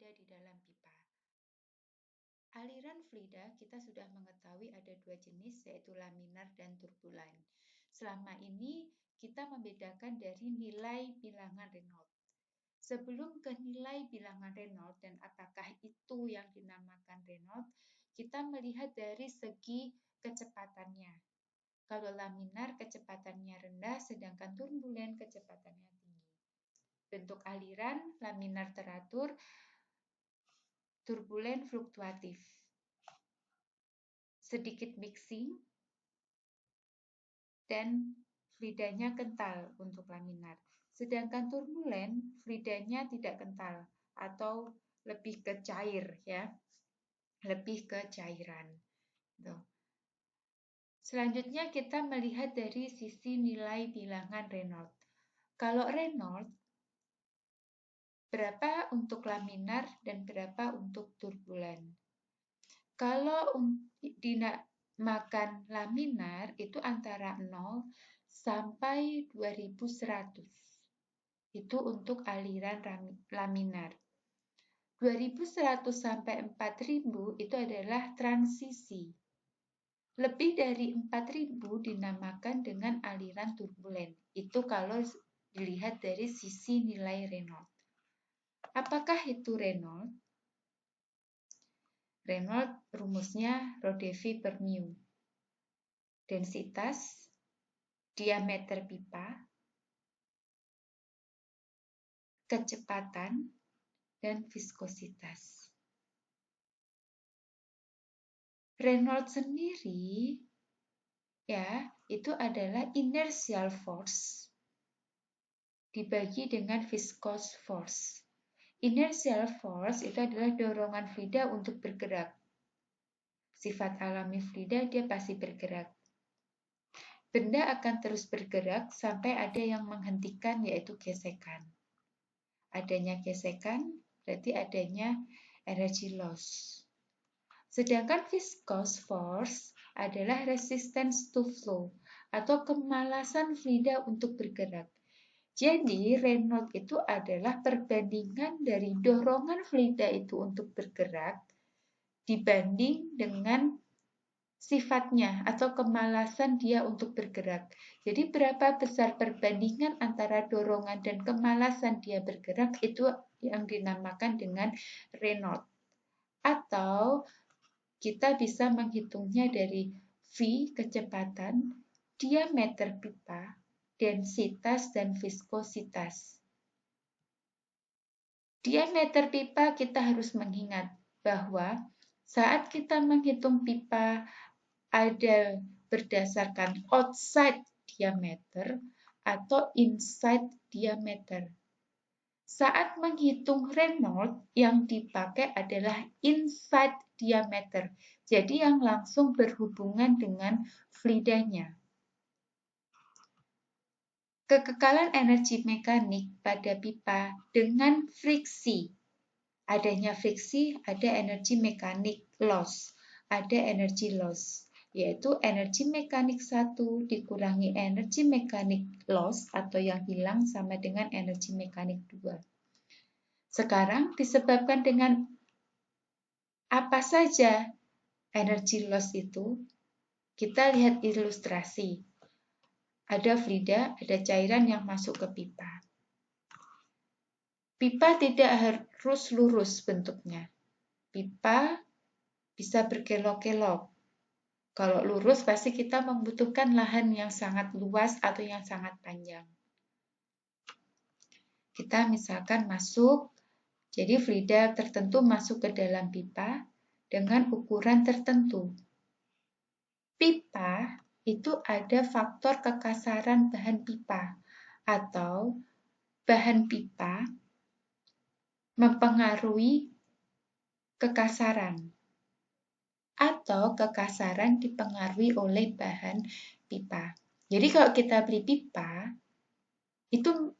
fluida di dalam pipa. Aliran fluida kita sudah mengetahui ada dua jenis, yaitu laminar dan turbulen. Selama ini kita membedakan dari nilai bilangan Reynolds. Sebelum ke nilai bilangan Reynolds dan apakah itu yang dinamakan Reynolds, kita melihat dari segi kecepatannya. Kalau laminar kecepatannya rendah, sedangkan turbulen kecepatannya tinggi. Bentuk aliran, laminar teratur, turbulen fluktuatif. Sedikit mixing, dan fluidanya kental untuk laminar. Sedangkan turbulen, fluidanya tidak kental atau lebih ke cair, ya, lebih ke cairan. Tuh. Selanjutnya kita melihat dari sisi nilai bilangan Reynolds. Kalau Reynolds, berapa untuk laminar dan berapa untuk turbulen? Kalau dinamakan laminar itu antara 0 sampai 2100. Itu untuk aliran laminar. 2100 sampai 4000 itu adalah transisi. Lebih dari 4000 dinamakan dengan aliran turbulen. Itu kalau dilihat dari sisi nilai Reynolds. Apakah itu Reynolds? Reynolds rumusnya Rho dV per mu. Densitas, diameter pipa, kecepatan, dan viskositas. Reynolds sendiri ya itu adalah inertial force dibagi dengan viscous force. Inertial force itu adalah dorongan fluida untuk bergerak. Sifat alami fluida dia pasti bergerak. Benda akan terus bergerak sampai ada yang menghentikan, yaitu gesekan. Adanya gesekan berarti adanya energy loss. Sedangkan viscous force adalah resistance to flow atau kemalasan fluida untuk bergerak. Jadi Reynolds itu adalah perbandingan dari dorongan fluida itu untuk bergerak dibanding dengan sifatnya atau kemalasan dia untuk bergerak. Jadi berapa besar perbandingan antara dorongan dan kemalasan dia bergerak itu yang dinamakan dengan Reynolds. Atau kita bisa menghitungnya dari V kecepatan, diameter pipa, densitas, dan viskositas. Diameter pipa kita harus mengingat bahwa saat kita menghitung pipa ada berdasarkan outside diameter atau inside diameter. Saat menghitung Reynolds yang dipakai adalah inside diameter, jadi yang langsung berhubungan dengan fluidanya. Kekekalan energi mekanik pada pipa dengan friksi. Adanya friksi, ada energi mekanik loss, ada energi loss, yaitu energi mekanik 1 dikurangi energi mekanik loss atau yang hilang sama dengan energi mekanik 2. Sekarang disebabkan dengan apa saja energi loss itu? Kita lihat ilustrasi. Ada fluida, ada cairan yang masuk ke pipa. Pipa tidak harus lurus bentuknya. Pipa bisa berkelok-kelok. Kalau lurus pasti kita membutuhkan lahan yang sangat luas atau yang sangat panjang. Kita misalkan masuk, jadi fluida tertentu masuk ke dalam pipa dengan ukuran tertentu. Pipa itu ada faktor kekasaran bahan pipa atau bahan pipa mempengaruhi kekasaran atau kekasaran dipengaruhi oleh bahan pipa. Jadi kalau kita beli pipa, itu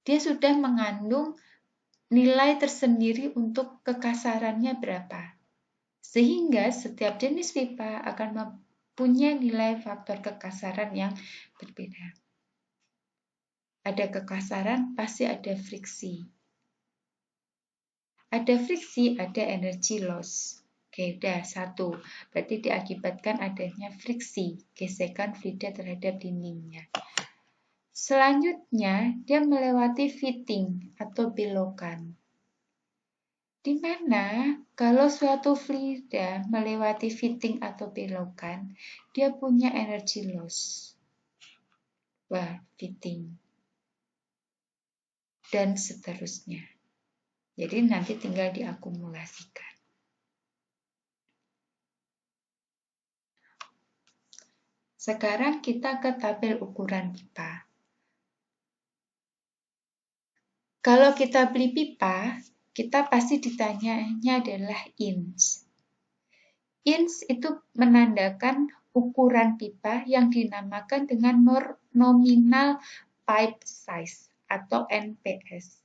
dia sudah mengandung nilai tersendiri untuk kekasarannya berapa. Sehingga setiap jenis pipa akan mempunyai nilai faktor kekasaran yang berbeda. Ada kekasaran, pasti ada friksi. ada friksi, ada energi loss. Oke, udah satu. Berarti diakibatkan adanya friksi, gesekan fluida terhadap dindingnya. Selanjutnya, dia melewati fitting atau belokan. Di mana kalau suatu fluida melewati fitting atau belokan, dia punya energi loss. Wah, fitting. Dan seterusnya. Jadi nanti tinggal diakumulasikan. Sekarang kita ke tabel ukuran pipa. Kalau kita beli pipa, kita pasti ditanyanya adalah inch. Inch itu menandakan ukuran pipa yang dinamakan dengan nominal pipe size atau NPS.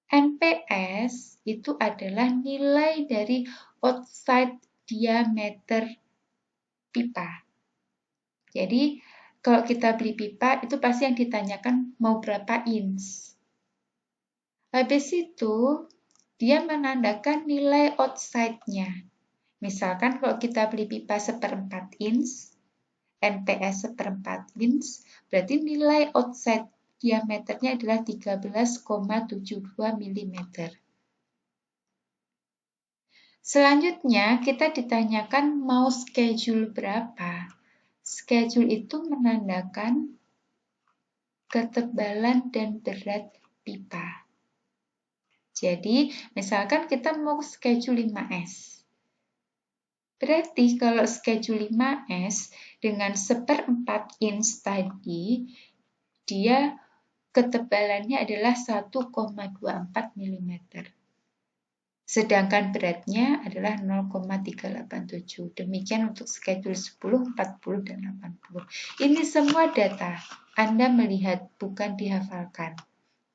NPS itu adalah nilai dari outside diameter pipa. Jadi, kalau kita beli pipa, itu pasti yang ditanyakan mau berapa inch. Habis itu, dia menandakan nilai outside-nya. Misalkan kalau kita beli pipa 1/4 inch, NPS 1/4 inch, berarti nilai outside diameternya adalah 13,72 mm. Selanjutnya, kita ditanyakan mau schedule berapa. Schedule itu menandakan ketebalan dan berat pipa. Jadi, misalkan kita mau schedule 5S. Berarti kalau schedule 5S dengan 1/4 inch tadi, dia ketebalannya adalah 1,24 mm. Sedangkan beratnya adalah 0,387. Demikian untuk schedule 10, 40, dan 80. Ini semua data. Anda melihat, bukan dihafalkan.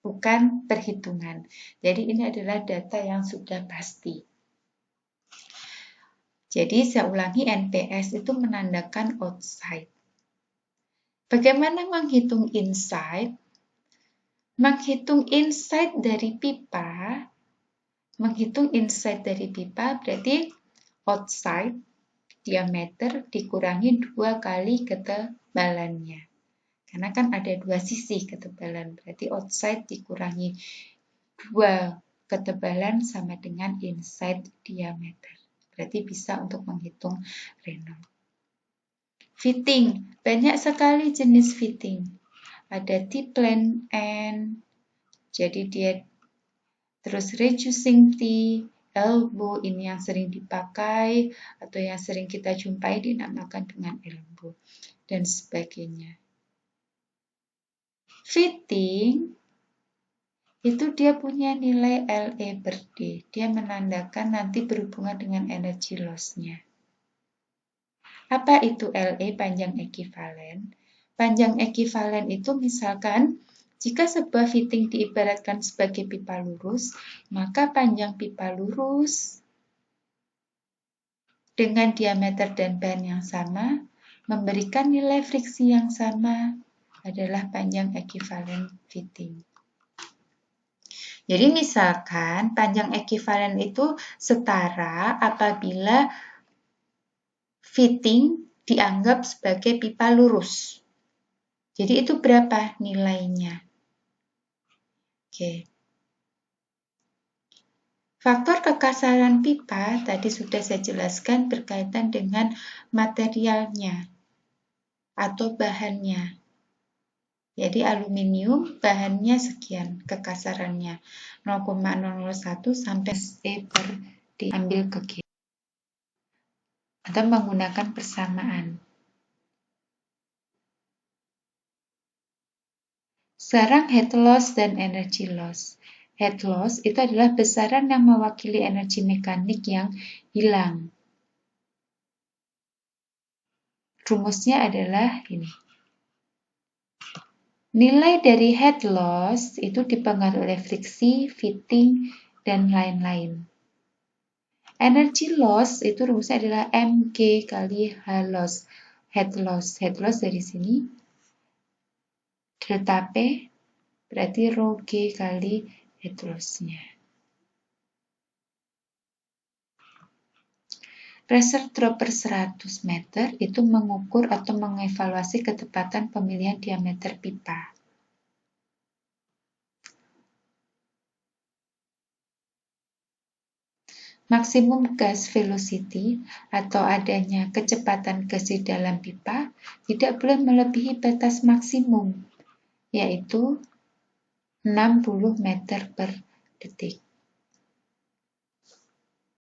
Bukan perhitungan. Jadi ini adalah data yang sudah pasti. Jadi saya ulangi, NPS itu menandakan outside. Bagaimana menghitung inside? Menghitung inside dari pipa, berarti outside diameter dikurangi 2 kali ketebalannya. Karena kan ada 2 sisi ketebalan, berarti outside dikurangi 2 ketebalan sama dengan inside diameter. Berarti bisa untuk menghitung Reynolds. Fitting, banyak sekali jenis fitting. Ada T-plan N, jadi dia terus reducing T, elbow, ini yang sering dipakai atau yang sering kita jumpai dinamakan dengan elbow, dan sebagainya. Fitting itu dia punya nilai LE/D. Dia menandakan nanti berhubungan dengan energy loss-nya. Apa itu LE, panjang ekivalen? Panjang ekivalen itu misalkan jika sebuah fitting diibaratkan sebagai pipa lurus, maka panjang pipa lurus dengan diameter dan bahan yang sama memberikan nilai friksi yang sama adalah panjang ekivalen fitting. Jadi misalkan panjang ekivalen itu setara apabila fitting dianggap sebagai pipa lurus. Jadi itu berapa nilainya? Oke. Faktor kekasaran pipa tadi sudah saya jelaskan berkaitan dengan materialnya atau bahannya. Jadi aluminium bahannya sekian kekasarannya 0,001 sampai E/D, ambil ke kiri atau menggunakan persamaan. Sekarang head loss dan energy loss. Head loss itu adalah besaran yang mewakili energi mekanik yang hilang. Rumusnya adalah ini. Nilai dari head loss itu dipengaruhi oleh friksi, fitting, dan lain-lain. Energy loss itu rumusnya adalah mg kali h loss. Head loss dari sini. Delta P berarti rho G kali head loss-nya. Pressure drop per 100 meter itu mengukur atau mengevaluasi ketepatan pemilihan diameter pipa. Maksimum gas velocity atau adanya kecepatan gas di dalam pipa tidak boleh melebihi batas maksimum, yaitu 60 meter per detik.